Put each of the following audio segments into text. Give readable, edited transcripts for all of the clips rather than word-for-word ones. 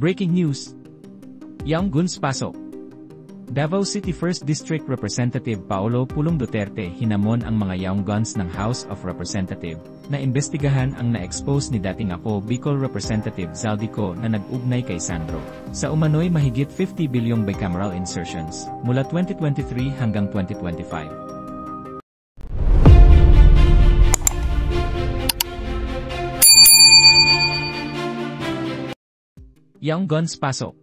Breaking news! Young Guns pasok. Davao City 1st District Representative Paolo Pulong Duterte hinamon ang mga Young Guns ng House of Representatives na imbestigahan ang na-expose ni dating ako Bicol Representative Zaldico na nag-ugnay kay Sandro sa umano'y mahigit 50 bilyong bicameral insertions mula 2023 hanggang 2025. Young Guns pasok.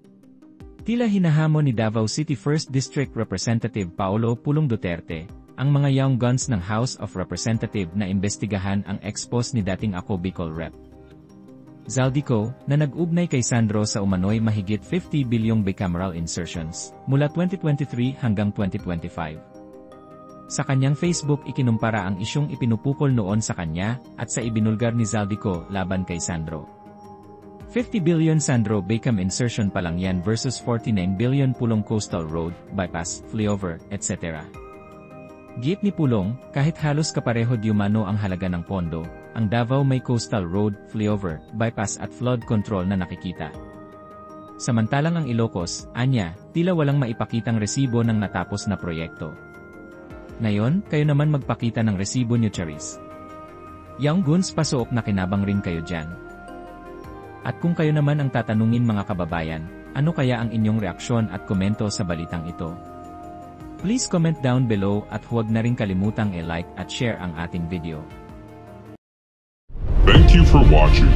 Tila hinahamon ni Davao City 1st District Representative Paolo Pulong Duterte ang mga Young Guns ng House of Representatives na imbestigahan ang expose ni dating ako Bicol Rep. Zaldico, na nag-ugnay kay Sandro sa umano'y mahigit 50 bilyong bicameral insertions mula 2023 hanggang 2025. Sa kanyang Facebook ikinumpara ang isyong ipinupukol noon sa kanya at sa ibinulgar ni Zaldico laban kay Sandro. 50 billion Sandro Bicam insertion pa lang yan versus 49 billion Pulong Coastal Road, Bypass, Flyover, etc. Giit ni Pulong, kahit halos kapareho diumano ang halaga ng pondo, ang Davao may Coastal Road, Flyover, Bypass at flood control na nakikita. Samantalang ang Ilocos, anya, tila walang maipakitang resibo ng natapos na proyekto. Ngayon, kayo naman magpakita ng resibo niyo, Charis. Young Guns pasok na kinabang rin kayo dyan. At kung kayo naman ang tatanungin mga kababayan, ano kaya ang inyong reaksyon at komento sa balitang ito? Please comment down below at huwag na rin kalimutang i-like at share ang ating video. Thank you for watching.